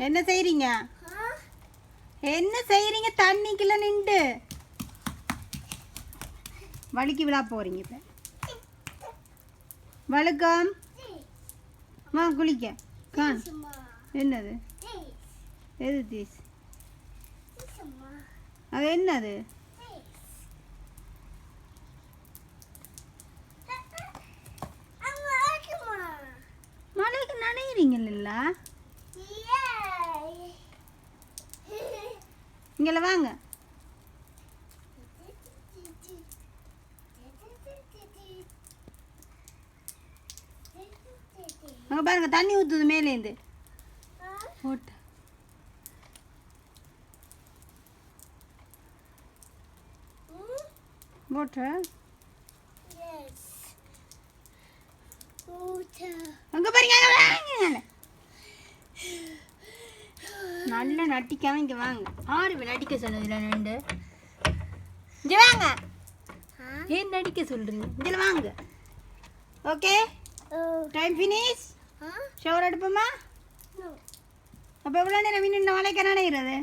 என்ன செய்றீங்க? என்ன செய்றீங்க? தண்ணிக்குள்ள நின்று வலிக்கு விழா போறீங்க. இப்ப வழுக்கம் வா குளிக்க. என்னது? எது தீஸ்? அது என்னது? மழைக்கு நனைகிறீங்கல்ல? இங்கே வாங்க. அங்கே பாருங்க தண்ணி ஊற்றுது மேலேருந்து. போட்டு போட்டு அங்கே பாருங்க. நல்லா நட்டிக்காம இங்கே வாங்க. ஆறு நடிக்க சொன்னதில்ல ரெண்டு. இங்கே வாங்க. ஏன் நடிக்க சொல்றீங்க? இதில் வாங்க. Okay time finish. ஷவர் எடுப்போமா? அப்போ எவ்வளோ நேரம் இன்னும் நாளைக்கு நினைக்கிறது?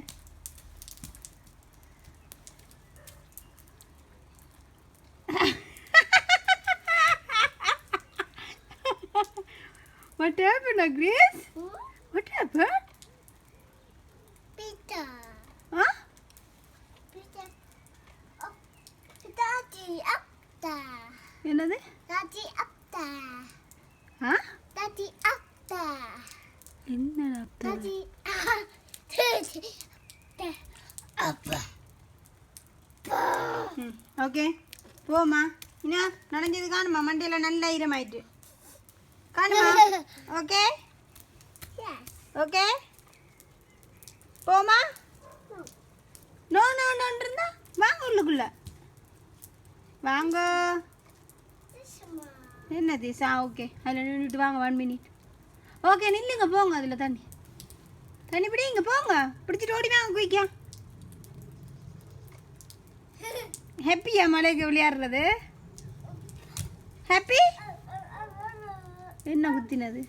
What happened, Grace? What happened? Pizza. Huh? Pizza. Daddy up there. என்னது? Daddy up there. Huh? Daddy up there. என்னடா Daddy up there. ஓகே போமா. என்ன நடந்தது காணுமா? மண்டையில் நல்ல ஈரமாயிட்டு காணுமா? ஓகே ஓகே போமா. நோ நோ நோன்னு இருந்தா வாங்க உள்ளுக்குள்ள வாங்க. என்ன தீசா? ஓகே அதில் நின்றுட்டு வாங்க. 1 மினிட். ஓகே நில்லுங்க போங்க. அதில் தண்ணி பிடிங்க போங்க. பிடிச்சிட்டு ஓடி வாங்க குயிக்கா. ஹாப்பியா மலைக்கு விளையாடுறது? ஹாப்பி? என்ன குத்தினது?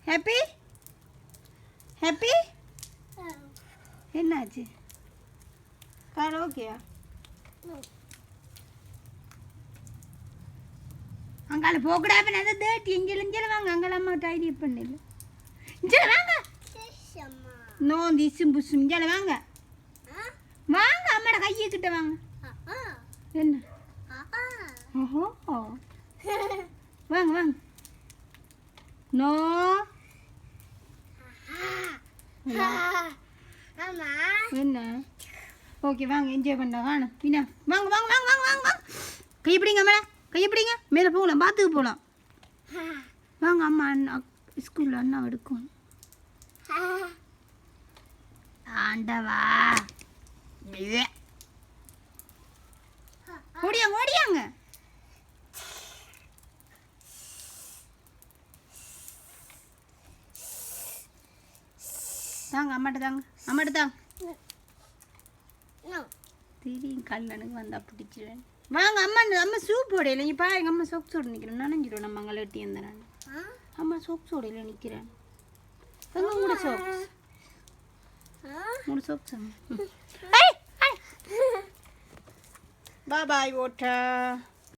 ஹாப்பி ஹாப்பி என்னாச்சு? கார் ஓகேயா? அங்கால போகக்கூடாது. அதை தேட்டி இங்கே வாங்க. அங்கே அம்மா டைடி பண்ணிடல. இங்கே வாங்க. நோ திசும் புசும். இங்கே வாங்க வாங்க. அம்மாட கையை கிட்ட வாங்க. என்ன? ஓஹோ வாங்க வாங்க. நோ என்ன? ஓகே வாங்க என்ஜாய் பண்ண வாங்க. பின்னா வாங்க வாங்க வாங்க வாங்க வாங்க வாங்க. கையை பிடிங்க மேலே. கையை பிடிங்க. மேலே போகலாம். பாத்துக்கு போகலாம். வாங்க. அம்மா அண்ணா ஸ்கூலில் அண்ணா எடுக்கும். ஆண்டவா ஓடியாங்க ஓடியாங்க. தாங்க அம்மாட்ட தாங்க. அம்மாட்ட தாங்க. திடீர்னு கல்லனுக்கு வந்தா பிடிச்சிருவேன். வாங்க அம்மா. அம்மா சூப் ஓடையில நீ பாருங்க. அம்மா சோக்ஸோடு நிற்கிறேன். நனைஞ்சிடும். நம்ம அங்கே எட்டி இருந்தேன். அம்மா சோக்ஸோடையில் நிற்கிறேன். எங்க உங்களோட சோக்ஸ்? உங்களோட சோக்ஸ் அம்மா. Bye bye water.